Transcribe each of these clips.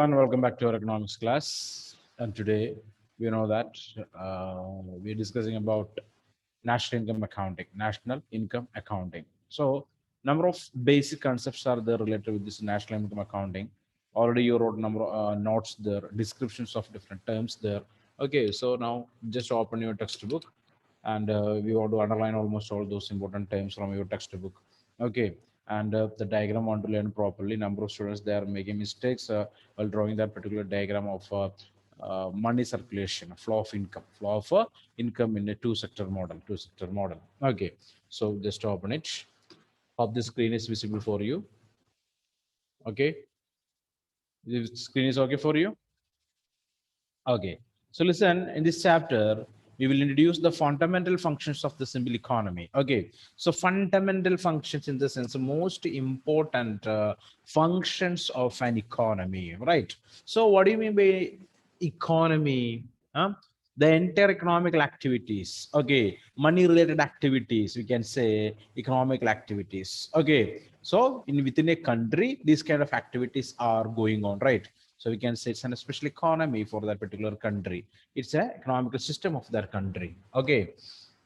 And welcome back to our economics class. And today, we know that we're discussing about national income accounting, national income accounting. So, number of basic concepts are there related with this national income accounting. Already, you wrote number notes there, descriptions of different terms there. Okay, so now just open your textbook, and we want to underline almost all those important terms from your textbook. Okay, and the diagram want to learn properly. Number of students they are making mistakes while drawing that particular diagram of money circulation, flow of income in a two sector model. Okay, so just open it. Hope the screen is visible for you. Okay, the screen is okay for you. Okay, so listen, in this chapter, we will introduce the fundamental functions of the simple economy. Okay, so fundamental functions in the sense, the most important functions of an economy, right? So, what do you mean by economy? Huh? The entire economical activities, okay, money related activities, we can say economical activities. Okay, so in within a country, these kind of activities are going on, right? So we can say it's an special economy for that particular country. It's an economical system of that country. Okay.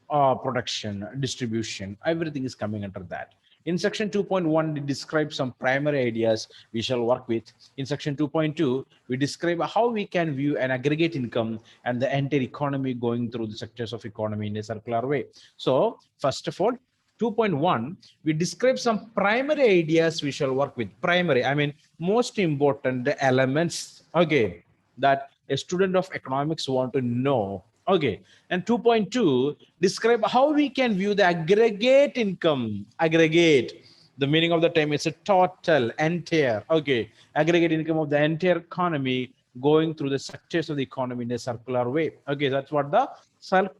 Production, distribution, everything is coming under that. In section 2.1, we describe some primary ideas we shall work with. In section 2.2, we describe how we can view an aggregate income and the entire economy going through the sectors of economy in a circular way. So, first of all, 2.1, we describe some primary ideas we shall work with. Primary, I mean, most important elements, okay, that a student of economics want to know. Okay, and 2.2, describe how we can view the aggregate income. Aggregate, the meaning of the term is a total, entire, okay, aggregate income of the entire economy going through the sectors of the economy in a circular way. Okay, that's what the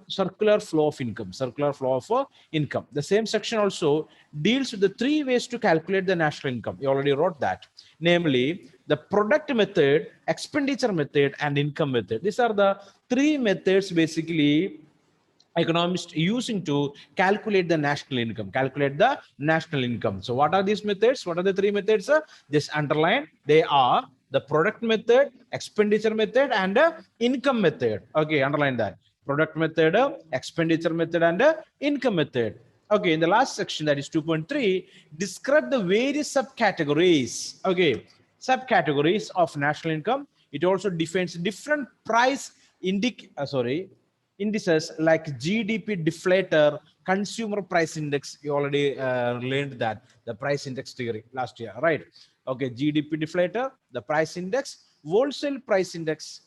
circular flow of income, circular flow of income. The same section also deals with the three ways to calculate the national income. You already wrote that, namely the product method, expenditure method, and income method. These are the three methods basically economists using to calculate the national income. So what are these methods? What are the three methods? Just underline, they are the product method, expenditure method, and income method. Okay, underline that. Product method, expenditure method, and income method. Okay, in the last section, that is 2.3, describe the various subcategories. Okay, subcategories of national income. It also defines different price indices like GDP deflator, consumer price index. You already learned that the price index theory last year, right? Okay, GDP deflator, the price index, wholesale price index,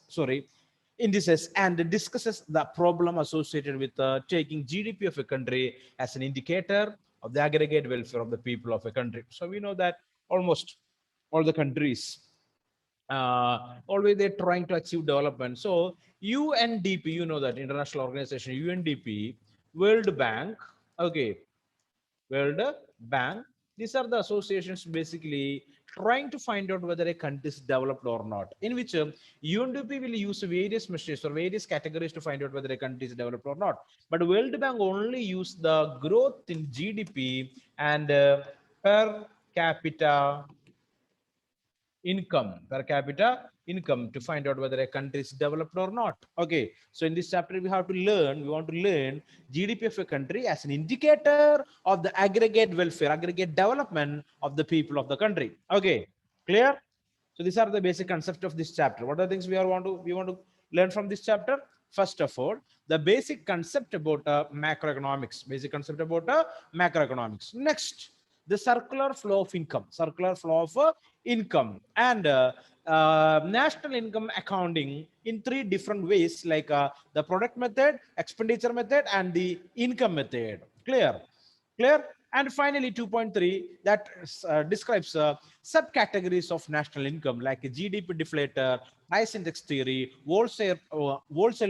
indices, and discusses the problem associated with taking GDP of a country as an indicator of the aggregate welfare of the people of a country. So we know that almost all the countries always they're trying to achieve development. So UNDP, you know that international organization, UNDP, World Bank, okay, World Bank, these are the associations basically trying to find out whether a country is developed or not, in which UNDP will use various measures or various categories to find out whether a country is developed or not. But World Bank only use the growth in GDP and per capita income to find out whether a country is developed or not. Okay, so in this chapter we want to learn GDP of a country as an indicator of the aggregate welfare, aggregate development of the people of the country. Okay, clear? So these are the basic concept of this chapter. What are the things we want to learn from this chapter? First of all, the basic concept about macroeconomics, basic concept about macroeconomics. Next, the circular flow of income, circular flow of income, and national income accounting in three different ways, like the product method, expenditure method, and the income method. Clear? And finally, 2.3, that describes subcategories of national income like a GDP deflator, price index theory, wholesale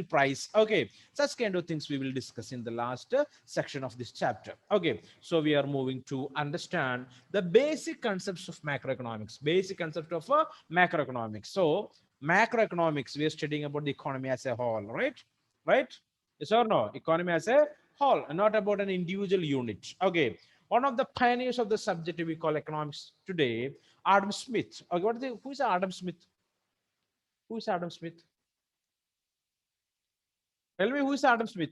price. Okay, such kind of things we will discuss in the last section of this chapter. Okay, so we are moving to understand the basic concepts of macroeconomics, basic concept of macroeconomics. So macroeconomics, we are studying about the economy as a whole, right? Right? Yes or no? Economy as a whole, and not about an individual unit. Okay, one of the pioneers of the subject we call economics today, Adam Smith. Okay, who is Adam Smith? Who is Adam Smith? Tell me, who is Adam Smith?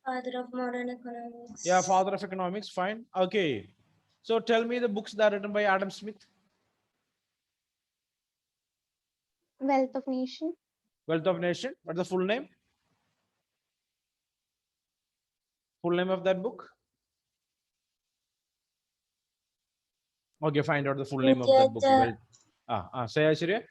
Father of modern economics. Yeah, father of economics. Fine. Okay. So tell me the books that are written by Adam Smith. Wealth of Nation. Wealth of Nation. What's the full name? Full name of that book? Okay, find out the full name of India, that book. the Say Aishwarya.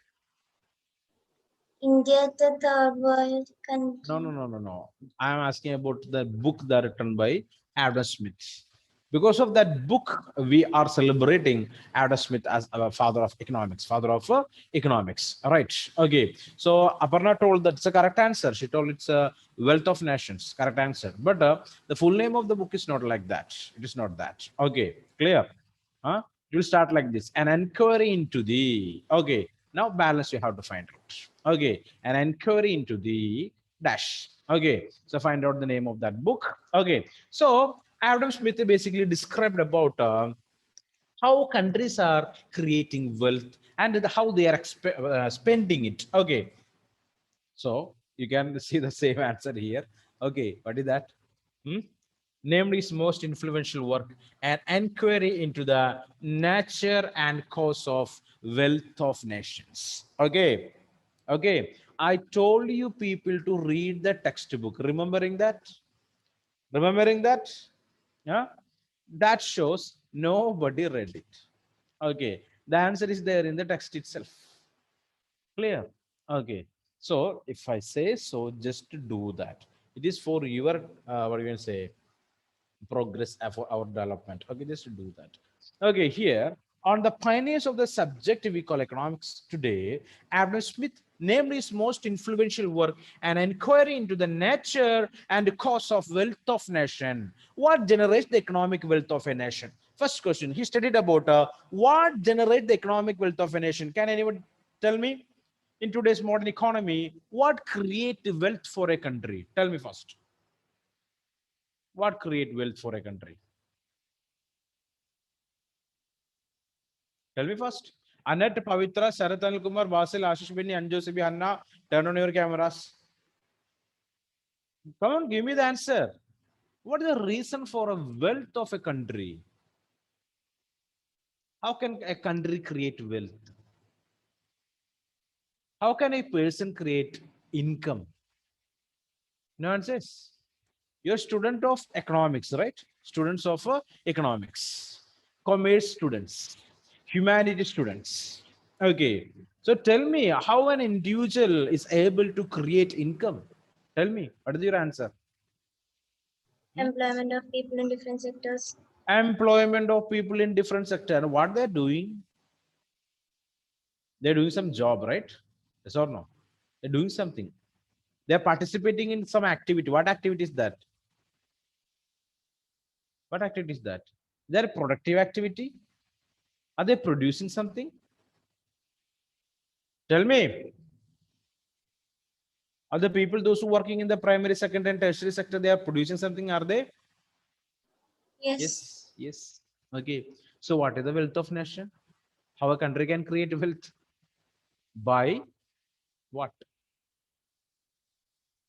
India, the third world country. No. I am asking about the book that written by Adam Smith. Because of that book, we are celebrating Adam Smith as a father of economics. Father of economics. All right. Okay. So Aparna told that's a correct answer. She told it's a Wealth of Nations. Correct answer. But the full name of the book is not like that. It is not that. Okay. Clear? Huh? You'll start like this. An inquiry into the. Okay. Now balance you have to find out. Okay. An inquiry into the dash. Okay. So find out the name of that book. Okay. So Adam Smith basically described about how countries are creating wealth and how they are spending it. Okay. So you can see the same answer here. Okay. What is that? Named his most influential work, An Inquiry into the Nature and Cause of Wealth of Nations. Okay. Okay. I told you people to read the textbook. Remembering that? Remembering that? Yeah. That shows nobody read it. Okay. The answer is there in the text itself. Clear? Okay. So if I say so, just to do that. It is for your what do you can say progress for our development. Okay, just to do that. Okay, here on the pioneers of the subject we call economics today, Adam Smith named his most influential work An Inquiry into the Nature and Cause of Wealth of Nation. What generates the economic wealth of a nation? First question, he studied about what generates the economic wealth of a nation. Can anyone tell me? In today's modern economy, what create wealth for a country? Tell me first. What create wealth for a country? Tell me first. Annette, Pavitra, Sarath Anil Kumar, Basil, Ashish Bini, Anju Sibi, Anna, turn on your cameras. Come on, give me the answer. What is the reason for a wealth of a country? How can a country create wealth? How can a person create income? No answers. You're a student of economics, right? Students of economics, commerce students, humanity students. Okay. So tell me how an individual is able to create income. Tell me, what is your answer? Employment of people in different sectors. Employment of people in different sector. What they're doing? They're doing some job, right? Yes or no? They're doing something. They're participating in some activity. What activity is that? What activity is that? They're productive activity. Are they producing something? Tell me. Are the people those who working in the primary, secondary, and tertiary sector, they are producing something? Are they? Yes. Yes. Yes. Okay. So what is the wealth of nation? How a country can create wealth? By what?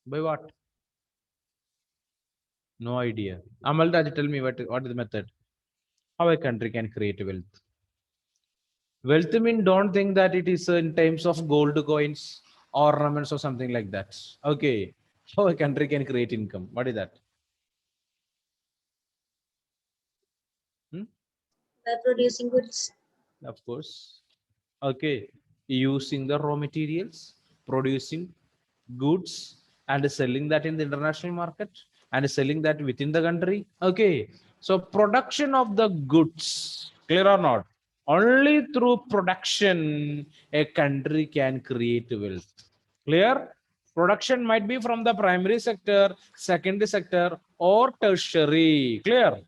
By what? No idea. Amal Raj, tell me what is the method? How a country can create wealth? Wealth mean don't think that it is in terms of gold coins, ornaments, or something like that. Okay. How a country can create income? What is that? Hmm? By producing goods. Of course. Okay. Using the raw materials, producing goods, and selling that in the international market and selling that within the country. Okay. So production of the goods, clear or not? Only through production a country can create wealth. Clear? Production might be from the primary sector, secondary sector, or tertiary. Clear?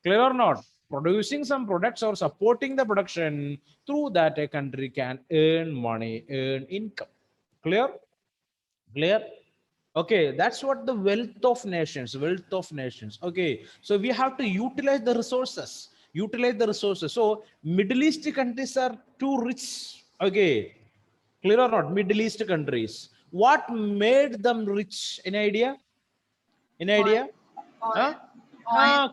Clear or not? Producing some products or supporting the production, through that a country can earn money, earn income. Clear? Clear? Okay, that's what the wealth of nations, wealth of nations. Okay, so we have to utilize the resources, utilize the resources. So Middle East countries are too rich. Okay, Clear or not? Middle East countries. What made them rich? Any idea? Any idea? Huh?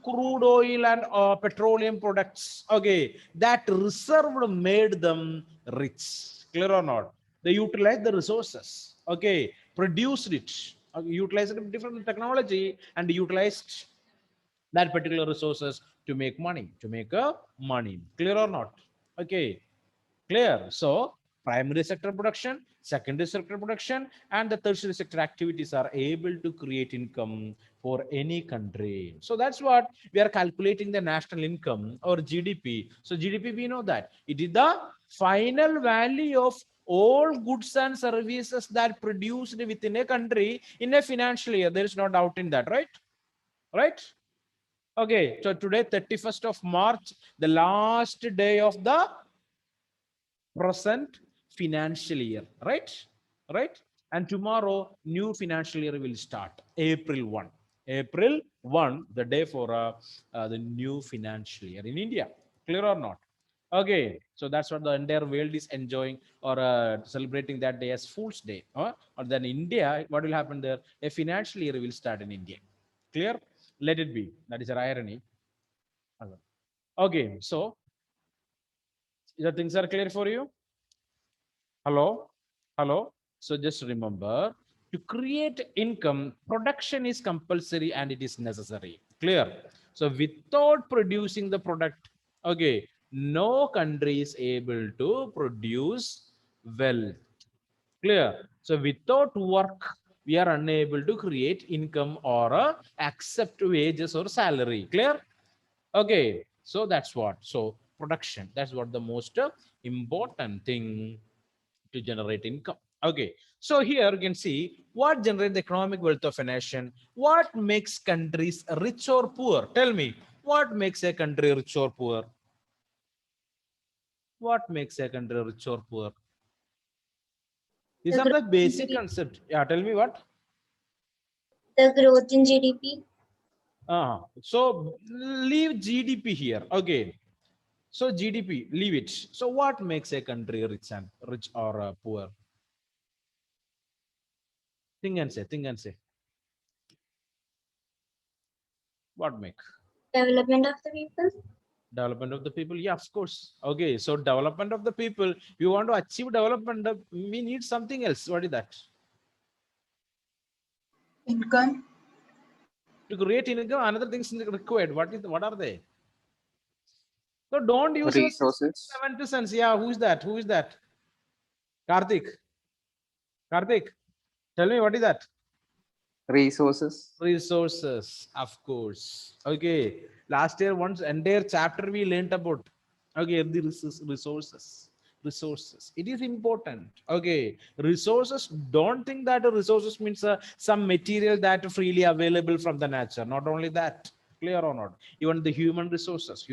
Crude oil and petroleum products. Okay, that reserve made them rich. Clear or not? They utilized the resources. Okay, produced it. Okay, utilized different technology and utilized that particular resources to make money, to make a money. Clear or not? Okay, clear. So primary sector production, secondary sector production, and the tertiary sector activities are able to create income for any country. So that's what we are calculating the national income or GDP. So GDP, we know that it is the final value of all goods and services that produced within a country in a financial year. There is no doubt in that, right? Right? Okay, so today, 31st of March, the last day of the present financial year, right? Right? And tomorrow, new financial year will start, April 1. April 1, the day for the new financial year in India. Clear or not? Okay, so that's what the entire world is enjoying or celebrating that day as Fool's Day. Or then India, what will happen there? A financial year will start in India. Clear? Let it be. That is an irony. Okay, so the things are clear for you? Hello? Hello? So just remember, to create income, production is compulsory and it is necessary. Clear? So without producing the product, okay, no country is able to produce wealth. Clear? So without work, we are unable to create income or accept wages or salary. Clear? Okay, so that's what. So production, that's what the most important thing to generate income. Okay, so here you can see what generates the economic wealth of a nation. What makes countries rich or poor? Tell me, what makes a country rich or poor? What makes a country rich or poor? These The are the growth in basic GDP. concepts. Yeah, tell me what? The growth in GDP. So leave GDP here. Okay. So GDP, leave it. So what makes a country rich or poor? Think and say, think and say. What make? Development of the people. Development of the people. Yeah, of course. Okay. So development of the people. You want to achieve development, we need something else. What is that? Income. To create income, another things required. What are they? So don't use your Resources. 70 cents. Yeah, who is that? Who is that? Karthik. Karthik, tell me what is that? Resources. Resources, of course. Okay, last year once entire chapter we learned about. Okay, the resources, it is important. Okay, resources, don't think that resources means some material that freely available from the nature. Not only that, clear or not, even the human resources.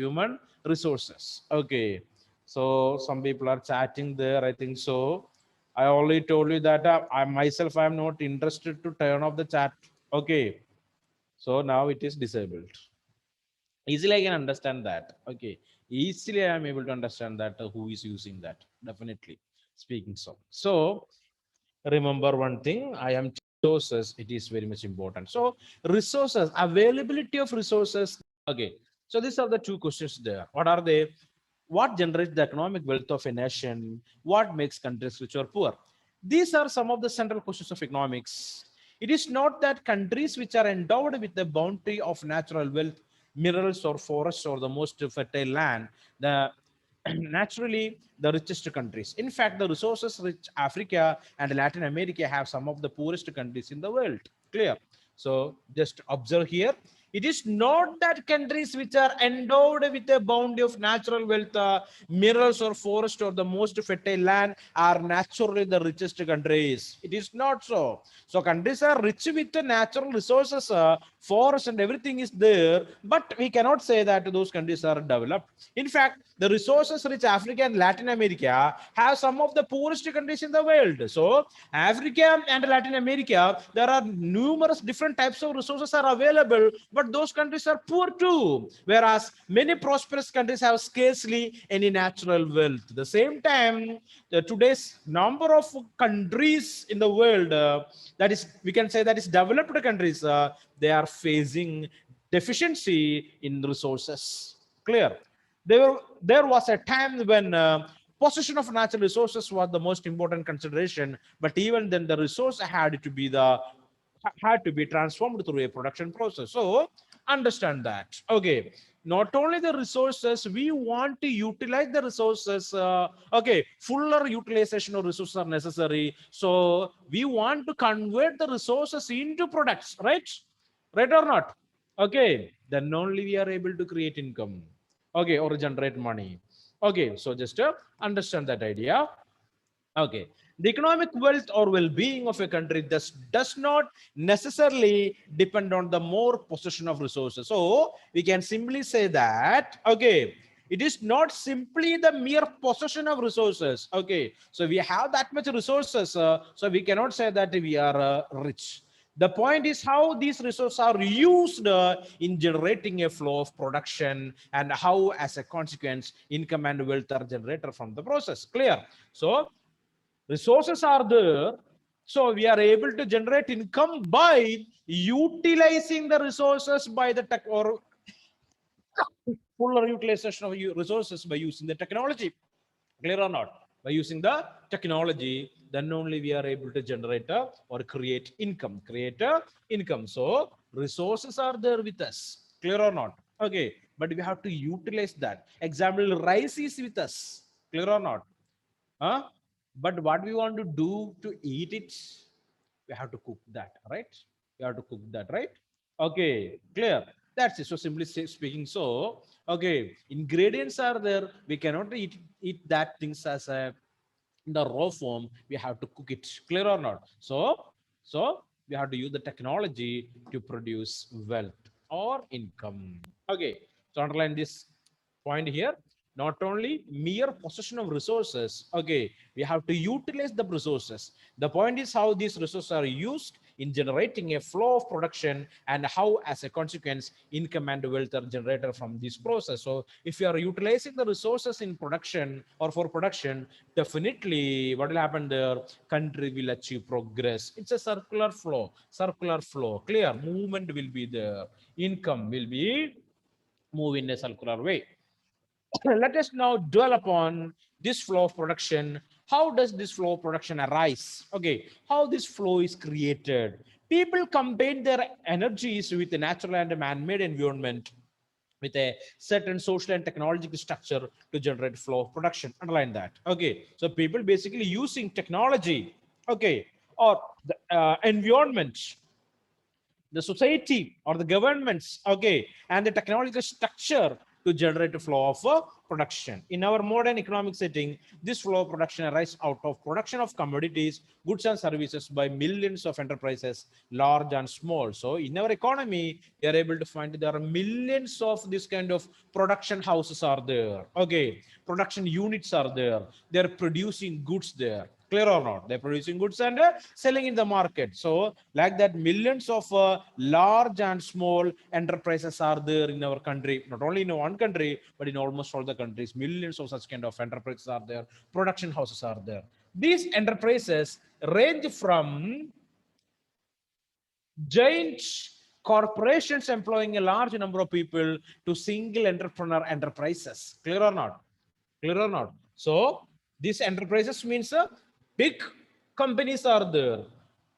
Okay, so some people are chatting there, I think so. I already told you that I myself I am not interested to turn off the chat. Okay, so now it is disabled. Easily I can understand that. Okay, easily I am able to understand that who is using that. Definitely speaking so. So remember one thing, I am resources. It is very much important. So resources, availability of resources. Okay, so these are the two questions there. What are they? What generates the economic wealth of a nation? What makes countries rich or poor? These are some of the central questions of economics. It is not that countries which are endowed with the bounty of natural wealth, minerals or forests or the most fertile land, the naturally the richest countries. In fact, the resources rich Africa and Latin America have some of the poorest countries in the world. Clear? So just observe here. It is not that countries which are endowed with a bounty of natural wealth, minerals or forest or the most fertile land are naturally the richest countries. It is not so. So countries are rich with the natural resources, forest and everything is there, but we cannot say that those countries are developed. In fact, the resources rich Africa and Latin America have some of the poorest countries in the world. So Africa and Latin America, there are numerous different types of resources are available, but those countries are poor too. Whereas many prosperous countries have scarcely any natural wealth. At the same time, today's number of countries in the world, that is, we can say that is developed countries, they are facing deficiency in resources. Clear? There was a time when possession of natural resources was the most important consideration, but even then the resource had to be transformed through a production process. So understand that. Okay, not only the resources, we want to utilize the resources. Okay, fuller utilization of resources are necessary. So we want to convert the resources into products, right? Right or not? Okay, then only we are able to create income. Okay, or generate money. Okay, so just understand that idea. Okay, the economic wealth or well-being of a country does not necessarily depend on the more possession of resources. So we can simply say that, okay, it is not simply the mere possession of resources. Okay, so we have that much resources, so we cannot say that we are rich. The point is how these resources are used in generating a flow of production, and how, as a consequence, income and wealth are generated from the process. Clear? So resources are there, so we are able to generate income by utilizing the resources by the tech, or fuller utilization of resources by using the technology. Clear or not? By using the technology, then only we are able to generate or create income. So resources are there with us. Clear or not? Okay, but we have to utilize that. Example, rice is with us. Clear or not? Huh? But what we want to do to eat it, we have to cook that, right? We have to cook that, right? Okay, clear. That's it. So simply speaking, so okay, ingredients are there. We cannot eat that things as a in the raw form. We have to cook it. Clear or not? So we have to use the technology to produce wealth or income. Okay. So underline this point here. Not only mere possession of resources, okay, we have to utilize the resources. The point is how these resources are used in generating a flow of production, and how, as a consequence, income and wealth are generated from this process. So if you are utilizing the resources in production or for production, definitely what will happen there? Country will achieve progress. It's a circular flow. Clear? Movement will be there. Income will be move in a circular way. Let us now dwell upon this flow of production. How does this flow of production arise? Okay, how this flow is created? People combine their energies with the natural and man-made environment with a certain social and technological structure to generate flow of production. Underline that. Okay, so people basically using technology, okay, or the environment, the society or the governments, okay, and the technological structure to generate a flow of production. In our modern economic setting, this flow of production arises out of production of commodities, goods and services by millions of enterprises, large and small. So in our economy, we are able to find there are millions of this kind of production houses are there. Okay, production units are there. They're producing goods there. Clear or not? They're producing goods and selling in the market. So like that, millions of large and small enterprises are there in our country. Not only in one country, but in almost all the countries. Millions of such kind of enterprises are there. Production houses are there. These enterprises range from giant corporations employing a large number of people to single entrepreneur enterprises. Clear or not? Clear or not? So these enterprises means big companies are there,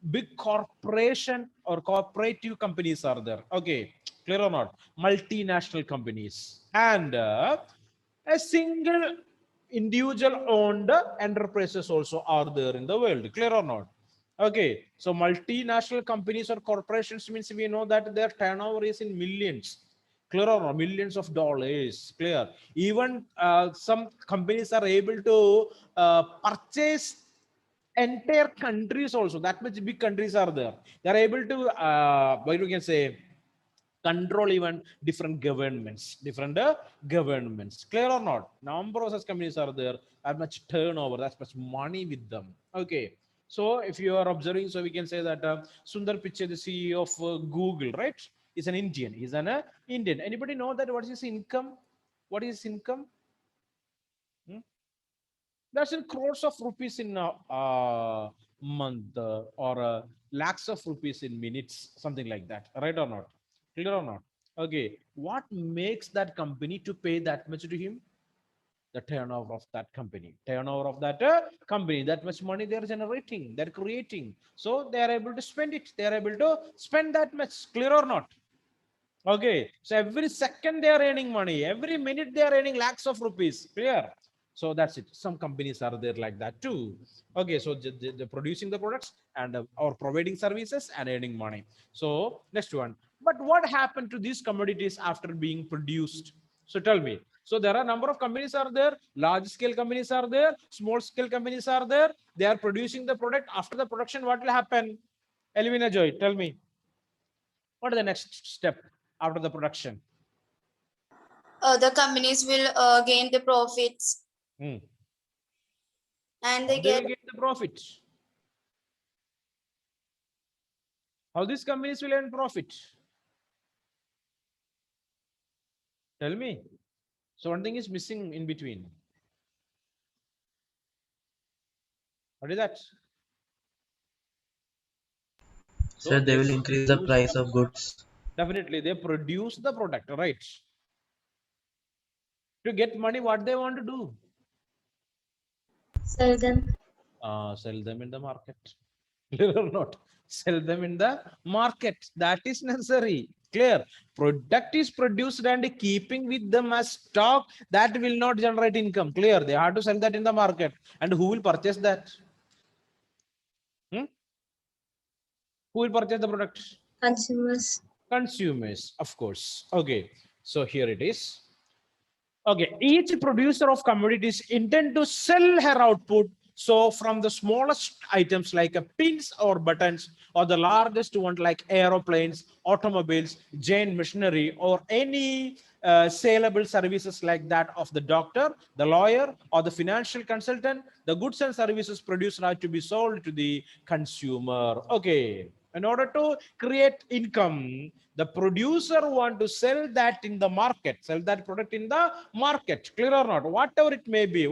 big corporation or cooperative companies are there. Okay, clear or not? Multinational companies, and a single individual owned enterprises also are there in the world. Clear or not? Okay, so multinational companies or corporations means we know that their turnover is in millions. Clear or not? Millions of dollars. Clear? Even some companies are able to purchase entire countries also. That much big countries are there. They are able to, what you can say, control even different governments. Clear or not? Number of such companies are there. That much turnover, that much money with them. Okay. So if you are observing, so we can say that Sundar Pichai, the CEO of Google, right? He's an Indian. He's an Indian. Anybody know that what is his income? What is his income? That's in crores of rupees in a month or lakhs of rupees in minutes, something like that. Right or not? Clear or not? Okay. What makes that company to pay that much to him? The turnover of that company, that much money they are generating, they're creating. So they are able to spend it. They are able to spend that much. Clear or not? Okay. So every second they are earning money. Every minute they are earning lakhs of rupees. Clear? So that's it. Some companies are there like that too. Okay. So they're producing the products and or providing services and earning money. So next one. But what happened to these commodities after being produced? So tell me. So there are a number of companies are there. Large scale companies are there. Small scale companies are there. They are producing the product. After the production, what will happen? Elvina Joy, tell me. What is the next step after the production? The companies will gain the profits Hmm. and How they they will get get the profit? How these companies will earn profit? Tell me. So one thing is missing in between. What is that? So they will increase the produce price of goods. Definitely, they produce the product, right? To get money, what they want to do? sell them. Sell them in the market. Clear or not? Sell them in the market. That is necessary. Clear. Product is produced and keeping with them as stock, that will not generate income. Clear. They have to sell that in the market. And who will purchase that? Who will purchase the product? Consumers. Consumers, of course. Okay. So here it is. Okay, each producer of commodities intend to sell her output. So from the smallest items like pins or buttons, or the largest one like aeroplanes, automobiles, giant machinery, or any saleable services like that of the doctor, the lawyer, or the financial consultant, the goods and services produced are to be sold to the consumer. Okay, in order to create income, the producer want to sell that in the market, sell that product in the market. Clear or not? Whatever it may be,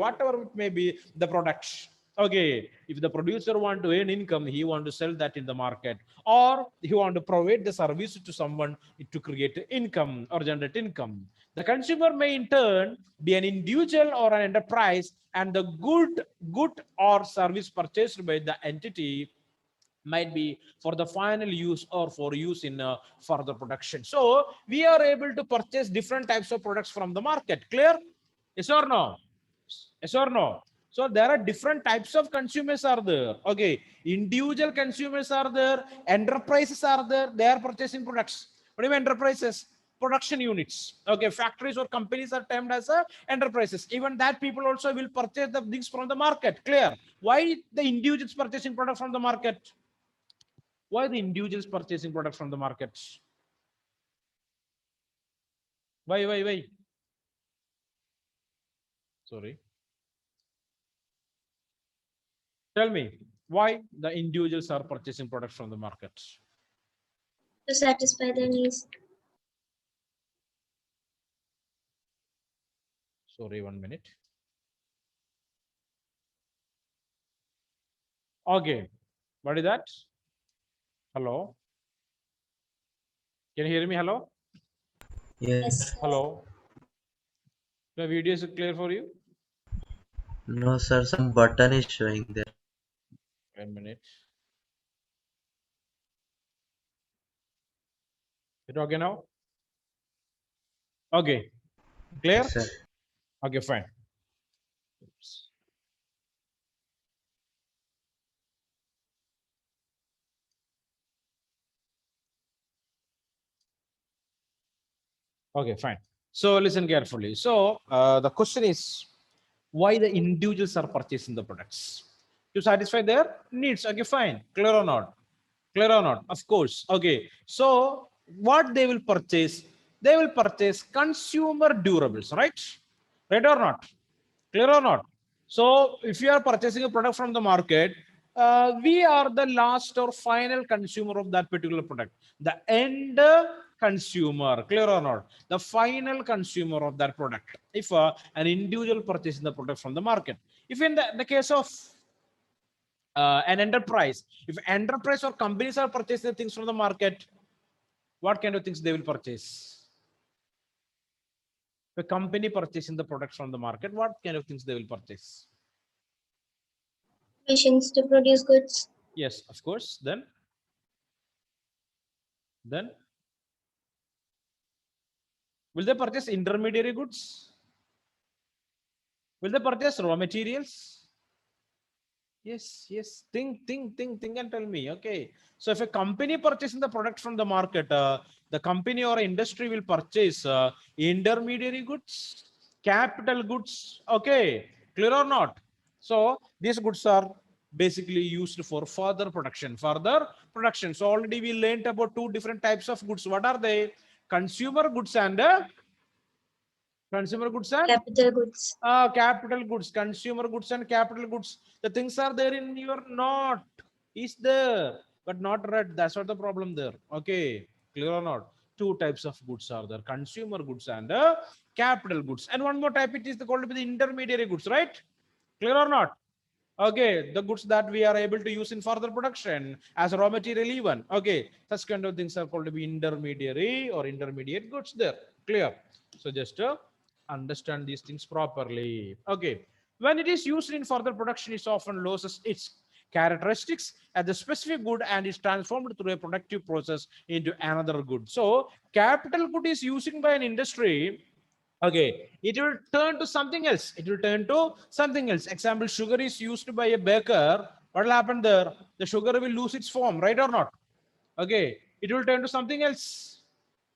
the product. Okay, if the producer want to earn income, he want to sell that in the market, or he want to provide the service to someone to create income or generate income. The consumer may in turn be an individual or an enterprise, and the good or service purchased by the entity might be for the final use or for use in further production. So we are able to purchase different types of products from the market. Clear? Yes or no? Yes or no? So there are different types of consumers are there. Okay, individual consumers are there, enterprises are there. They are purchasing products. What do you mean enterprises? Production units. Okay, factories or companies are termed as enterprises. Even that people also will purchase the things from the market. Clear? Why the individuals purchasing products from the market? Why the individuals purchasing products from the market? Why? Sorry. Tell me, why the individuals are purchasing products from the market? To satisfy their needs. Sorry, 1 minute. Okay. What is that? Hello? Can you hear me? Hello? Yes. Hello? The video is clear for you? No, sir. Some button is showing there. 1 minute. It okay now? Okay. Clear? Yes, sir. Okay, fine. Oops. Okay, fine. So listen carefully. So the question is, why the individuals are purchasing the products? To satisfy their needs. Okay, fine. Clear or not? Clear or not? Of course. Okay. So what they will purchase? They will purchase consumer durables, right? Right or not? Clear or not? So if you are purchasing a product from the market, we are the last or final consumer of that particular product. The end consumer. Clear or not? The final consumer of that product. If an individual purchases the product from the market. If in the case of an enterprise, if enterprise or companies are purchasing things from the market, what kind of things they will purchase? The company purchasing the products from the market, what kind of things they will purchase? Machines to produce goods. Yes, of course. Then will they purchase intermediary goods? Will they purchase raw materials? Yes. Think and tell me. Okay. So if a company purchasing the product from the market, the company or industry will purchase intermediary goods, capital goods. Okay. Clear or not? So these goods are basically used for further production. So already we learned about two different types of goods. What are they? Consumer goods and capital goods, consumer goods and capital goods. The things are there in your note. Is there, but not read. That's not the problem there. Okay, clear or not? Two types of goods are there: consumer goods and capital goods. And one more type, it is called the intermediary goods, right? Clear or not? Okay, the goods that we are able to use in further production as raw material even. Okay, such kind of things are called to be intermediary or intermediate goods there. Clear? So just understand these things properly. Okay, when it is used in further production, it often loses its characteristics as the specific good and is transformed through a productive process into another good. So capital good is using by an industry. Okay, it will turn to something else. Example, sugar is used by a baker. What will happen there? The sugar will lose its form, right or not? Okay, it will turn to something else.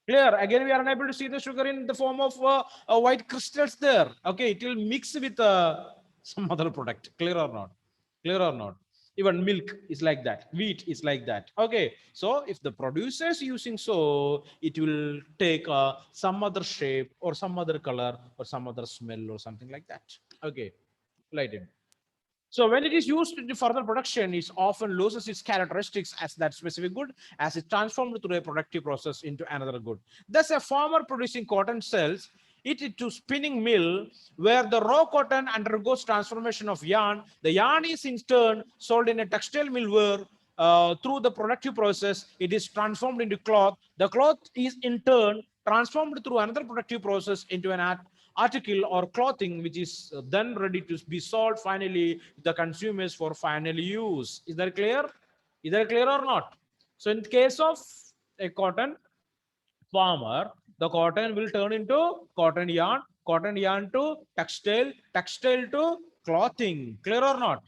Clear? Again, we are unable to see the sugar in the form of white crystals there. Okay, it will mix with some other product. Clear or not? Even milk is like that. Wheat is like that. Okay, so if the producer is using, so it will take some other shape or some other color or some other smell or something like that. Okay, lighted. So when it is used in further production, it often loses its characteristics as that specific good as it transformed through a productive process into another good. Thus, a farmer producing cotton sells it to spinning mill where the raw cotton undergoes transformation of yarn. The yarn is in turn sold in a textile mill where through the productive process, it is transformed into cloth. The cloth is in turn transformed through another productive process into an article or clothing, which is then ready to be sold finally to the consumers for final use. Is that clear? Or not? So in the case of a cotton farmer, the cotton will turn into cotton yarn to textile to clothing. Clear or not?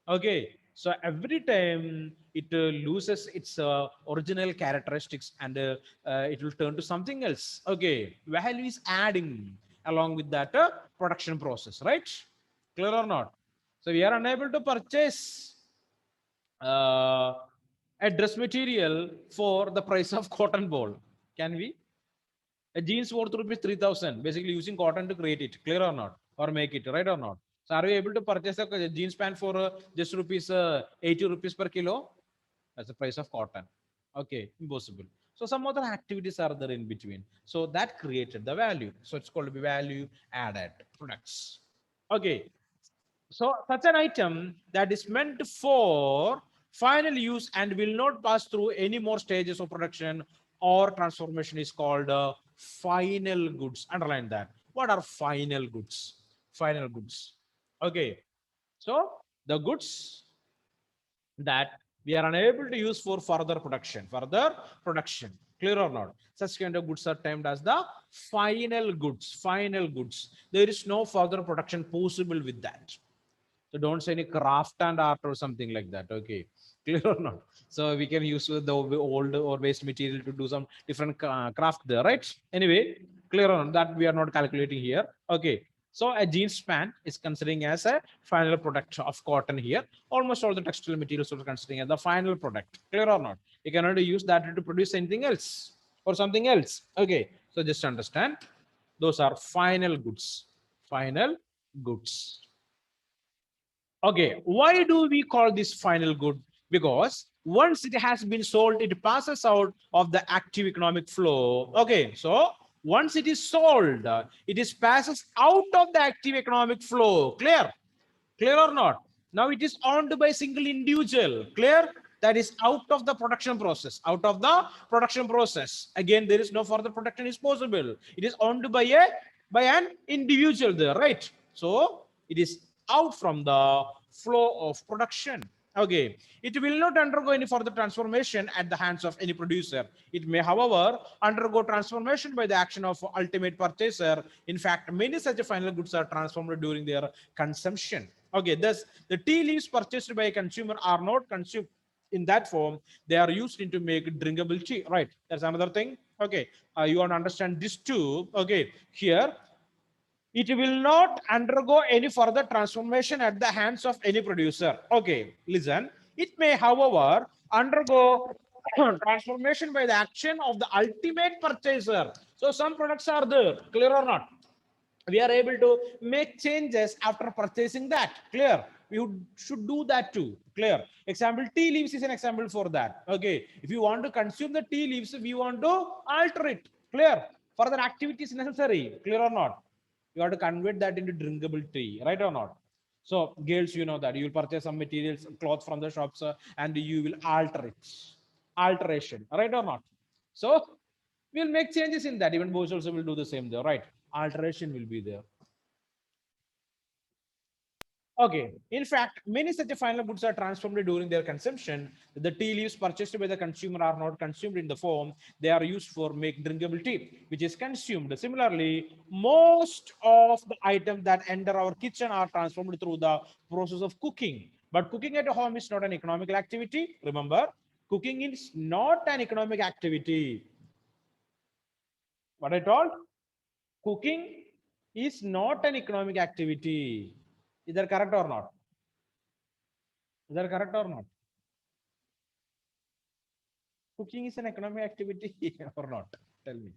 Okay, so every time it loses its original characteristics and it will turn to something else. Okay, value is adding along with that production process, right? Clear or not? So we are unable to purchase a dress material for the price of cotton ball. Can we? A jeans worth rupees 3,000, basically using cotton to create it. Clear or not? Or make it, right or not? So are we able to purchase a jeans pant for just rupees 80 rupees per kilo? That's the price of cotton. Okay, impossible. So some other activities are there in between. So that created the value. So it's called to be value added products. Okay. So such an item that is meant for final use and will not pass through any more stages of production or transformation is called final goods. Underline that. What are final goods? Final goods. Okay. So the goods that we are unable to use for further production. Clear or not? Such kind of goods are termed as the final goods. There is no further production possible with that. So don't say any craft and art or something like that. Okay, clear or not? So we can use the old or waste material to do some different craft there, right? Anyway, clear or not? That we are not calculating here. Okay. So a jeans pant is considering as a final product of cotton here. Almost all the textile materials are considering as the final product. Clear or not? You can only use that to produce anything else or something else. Okay. So just understand those are final goods. Okay, why do we call this final good? because once it has been sold, it passes out of the active economic flow. Okay, so once it is sold, it is passes out of the active economic flow. Clear? Clear or not? Now it is owned by single individual. Clear? That is out of the production process. Out of the production process. Again, there is no further production is possible. It is owned by an individual there, right? So it is out from the flow of production. Okay, it will not undergo any further transformation at the hands of any producer. It may, however, undergo transformation by the action of ultimate purchaser. In fact, many such final goods are transformed during their consumption. Okay, thus the tea leaves purchased by a consumer are not consumed in that form. They are used to make drinkable tea, right? That's another thing. Okay, you want to understand this too. Okay, here it will not undergo any further transformation at the hands of any producer. Okay, listen. It may, however, undergo transformation by the action of the ultimate purchaser. So some products are there, clear or not? We are able to make changes after purchasing that. Clear? You should do that too. Clear? Example, tea leaves is an example for that. Okay, if you want to consume the tea leaves, we want to alter it. Clear? Further activity is necessary. Clear or not? You have to convert that into drinkable tea, right or not? So girls, you know that you will purchase some materials, cloth from the shops, and you will alter it. Alteration, right or not? So we'll make changes in that. Even boys also will do the same there, right? Alteration will be there. Okay, in fact, many such final goods are transformed during their consumption. The tea leaves purchased by the consumer are not consumed in the form they are used for make drinkable tea, which is consumed. Similarly, most of the items that enter our kitchen are transformed through the process of cooking. But cooking at home is not an economical activity. Remember, cooking is not an economic activity. What I told? Cooking is not an economic activity. Is that correct or not? Is that correct or not? Cooking is an economic activity or not? Tell me.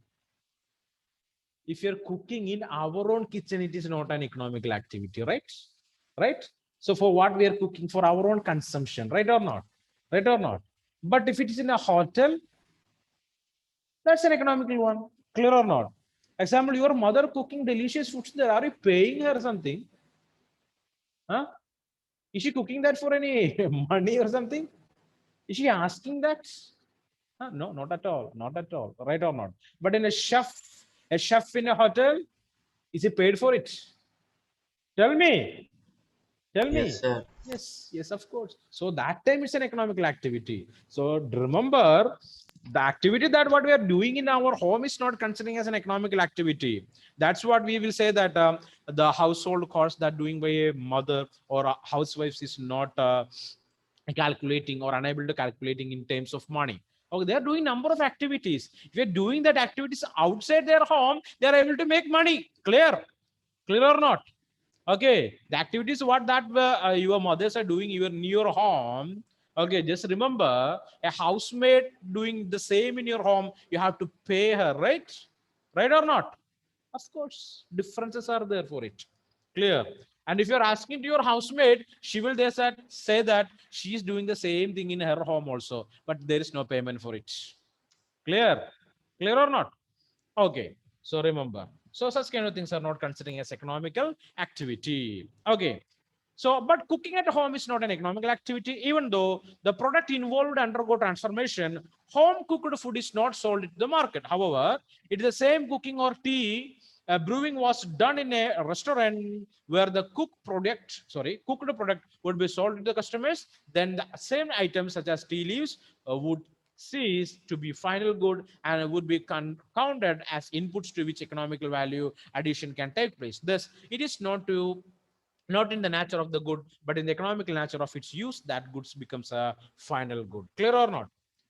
If you're cooking in our own kitchen, it is not an economical activity, right? Right? So for what we are cooking for our own consumption, right or not? Right or not? But if it is in a hotel, that's an economical one. Clear or not? Example, your mother cooking delicious foods there. Are you paying her something? Huh? Is she cooking that for any money or something? Is she asking that? No, not at all. Not at all. Right or not? But in a chef in a hotel, is he paid for it? Tell me. Tell me. Yes, sir. Yes, yes, of course. So that time it's an economical activity. So remember, the activity that what we are doing in our home is not considering as an economical activity. That's what we will say that the household cost that doing by a mother or a housewife is not calculating or unable to calculating in terms of money. Okay, they are doing number of activities. If you're doing that activities outside their home, they are able to make money. Clear? Clear or not? Okay, the activities what that your mothers are doing in your home. Okay, just remember a housemaid doing the same in your home, you have to pay her, right? Right or not? Of course, differences are there for it. Clear? And if you're asking to your housemaid, she will say that she is doing the same thing in her home also, but there is no payment for it. Clear? Clear or not? Okay, so remember, so such kind of things are not considering as economical activity. Okay, so but cooking at home is not an economical activity, even though the product involved undergo transformation. Home cooked food is not sold to the market. However, it is the same cooking or tea brewing was done in a restaurant where the cooked product would be sold to the customers. Then the same items such as tea leaves would cease to be final good and would be counted as inputs to which economical value addition can take place. Thus, it is not in the nature of the good, but in the economical nature of its use that goods becomes a final good. Clear or not?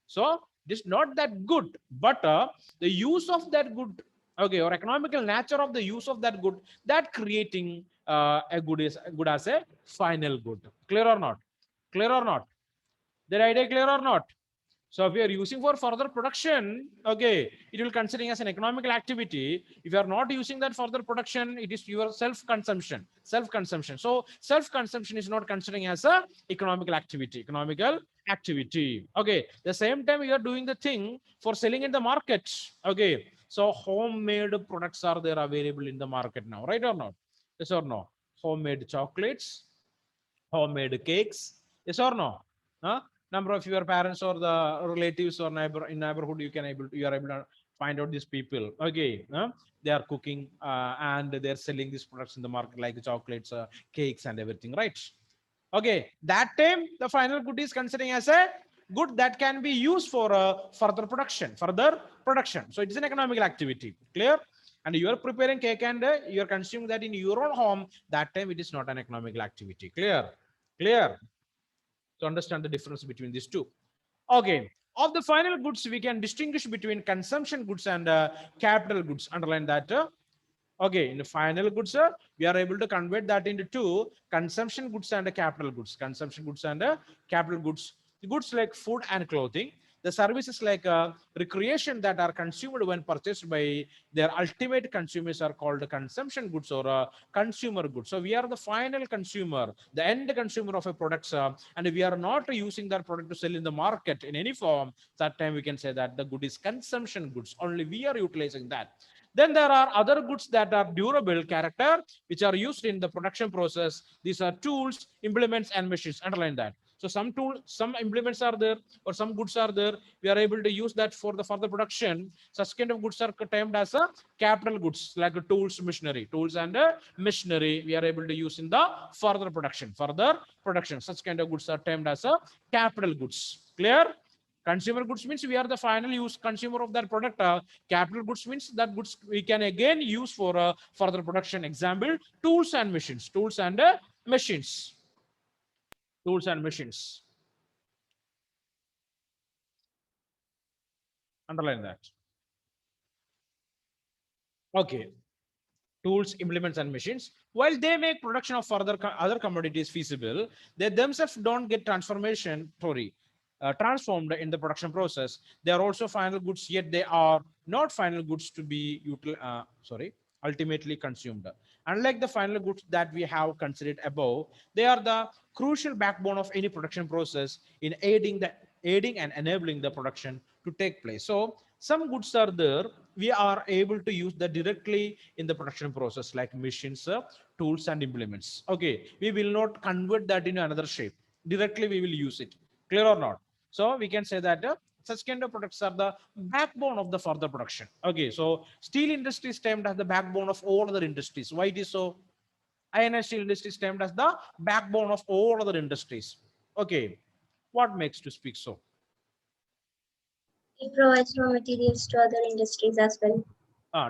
So it is not that good, but the use of that good, okay, or economical nature of the use of that good, that creating a good is good as a final good. Clear or not? Clear or not? That idea clear or not? So if you are using for further production, okay, it will considering as an economical activity. If you are not using that further production, it is your self-consumption. Self-consumption. So self-consumption is not considering as a economical activity. Economical activity. Okay. The same time you are doing the thing for selling in the market. Okay. So homemade products are there available in the market now, right or not? Yes or no? Homemade chocolates, homemade cakes. Yes or no? Huh? Number of your parents or the relatives or neighborhood, you are able to find out these people. Okay, huh? They are cooking and they're selling these products in the market like chocolates, cakes, and everything, right? Okay, that time the final good is considering as a good that can be used for further production. So it is an economical activity. Clear? And you are preparing cake and you are consuming that in your own home. That time it is not an economical activity. Clear? Clear? To understand the difference between these two. Okay. Of the final goods, we can distinguish between consumption goods and capital goods. Underline that. Okay, in the final goods, we are able to convert that into two: consumption goods and capital goods. Consumption goods and capital goods. The goods like food and clothing. The services like recreation that are consumed when purchased by their ultimate consumers are called consumption goods or consumer goods. So we are the final consumer, the end consumer of a product, and we are not using that product to sell in the market in any form. That time we can say that the good is consumption goods. Only we are utilizing that. Then there are other goods that are durable character, which are used in the production process. These are tools, implements, and machines. Underline that. So some implements are there, or some goods are there. We are able to use that for the further production. Such kind of goods are termed as a capital goods, like tools, machinery, tools and machinery. We are able to use in the further production. Such kind of goods are termed as a capital goods. Clear? Consumer goods means we are the final use consumer of that product. Capital goods means that goods we can again use for further production. Example: tools and machines. Tools and machines. Tools and machines. Underline that. Okay. Tools, implements, and machines. While they make production of further other commodities feasible, they themselves don't get transformed in the production process. They are also final goods, yet they are not final goods to be ultimately consumed. Unlike the final goods that we have considered above, they are the crucial backbone of any production process in aiding and enabling the production to take place. So some goods are there, we are able to use that directly in the production process, like machines, tools, and implements. Okay, we will not convert that into another shape. Directly we will use it. Clear or not? So we can say that such kind of products are the backbone of the further production. Okay, so steel industry is termed as the backbone of all other industries. Why it is so? Iron and steel industry is termed as the backbone of all other industries. Okay, what makes to speak so? It provides raw materials to other industries as well.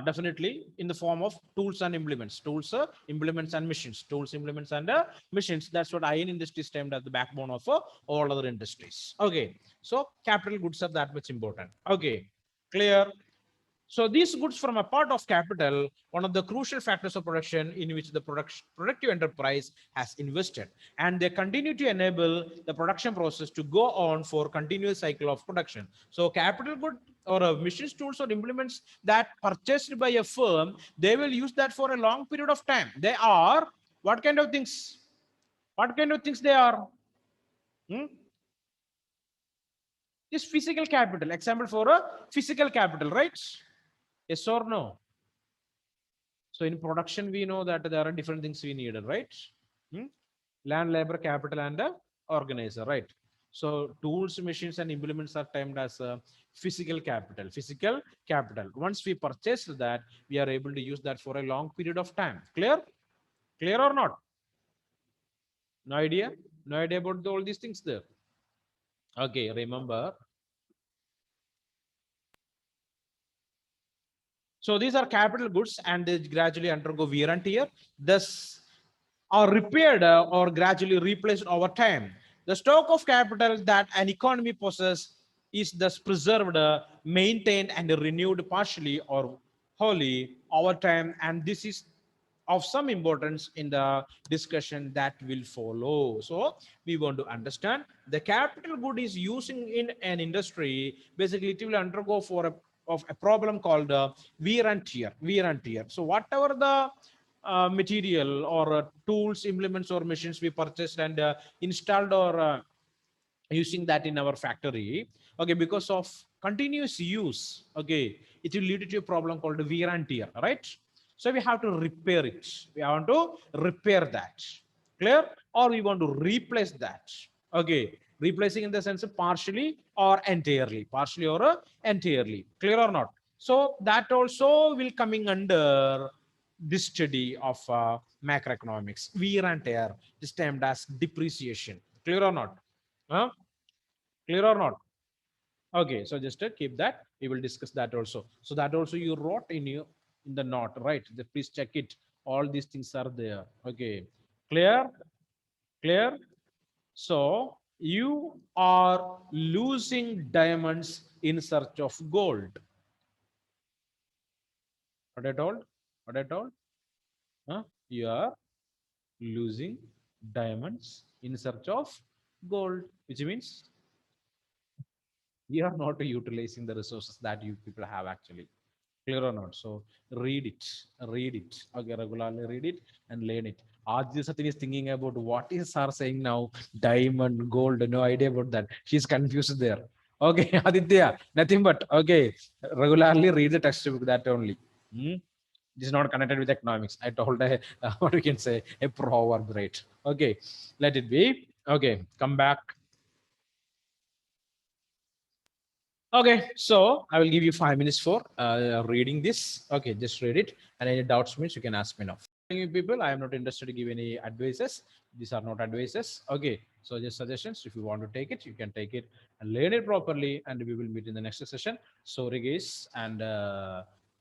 Definitely in the form of tools and implements. Tools, implements, and machines. Tools, implements, and machines. That's what iron industry is termed as the backbone of all other industries. Okay, so capital goods are that much important. Okay, clear? So these goods form a part of capital, one of the crucial factors of production in which the productive enterprise has invested, and they continue to enable the production process to go on for continuous cycle of production. So capital good or machines, tools, or implements that purchased by a firm, they will use that for a long period of time. They are what kind of things? What kind of things they are? This physical capital. Example for a physical capital, right? Yes or no? So in production, we know that there are different things we need, right? Land, labor, capital, and organizer, right? So tools, machines, and implements are termed as physical capital. Physical capital. Once we purchase that, we are able to use that for a long period of time. Clear? Clear or not? No idea? No idea about all these things there. Okay, remember. So these are capital goods and they gradually undergo wear and tear, thus are repaired or gradually replaced over time. The stock of capital that an economy possesses is thus preserved, maintained, and renewed partially or wholly over time. And this is of some importance in the discussion that will follow. So we want to understand the capital good is using in an industry. Basically, it will undergo for a problem called wear and tear. Wear and tear. So whatever the material or tools, implements, or machines we purchased and installed or using that in our factory, okay, because of continuous use, okay, it will lead to a problem called wear and tear, right? So we have to repair it. We want to repair that. Clear? Or we want to replace that. Okay, replacing in the sense of partially or entirely, partially or entirely. Clear or not? So that also will coming under this study of macroeconomics. Wear and tear is termed as depreciation. Clear or not? Huh? Clear or not? Okay, so just keep that. We will discuss that also. So that also you wrote in the note, right? Please check it. All these things are there. Okay, clear? Clear? So you are losing diamonds in search of gold. What I told? What I told? Huh? You are losing diamonds in search of gold, which means you are not utilizing the resources that you people have actually. Clear or not? So read it, read it. Okay, regularly read it and learn it. Ajit Satin is thinking about what is sir saying now. Diamond, gold, no idea about that. She's confused there. Okay, Aditya, nothing but okay. Regularly read the textbook, that only. Hmm? This is not connected with economics. I told what we can say, a proverb, right? Okay, let it be. Okay, come back. Okay, so I will give you 5 minutes for reading this. Okay, just read it, and any doubts means you can ask me now. Thank you, people. I am not interested to give any advices. These are not advices. Okay, so just suggestions. If you want to take it, you can take it and learn it properly, and we will meet in the next session. Sorry, guys, and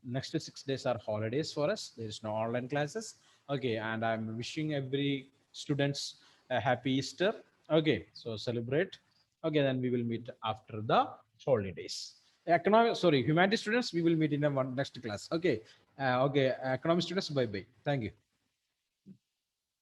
next 6 days are holidays for us. There is no online classes. Okay, and I'm wishing every students a happy Easter. Okay, so celebrate. Okay, then we will meet after the holidays. Economic, sorry, humanity students, we will meet in the next class. Okay, okay, economic students, bye bye. Thank you.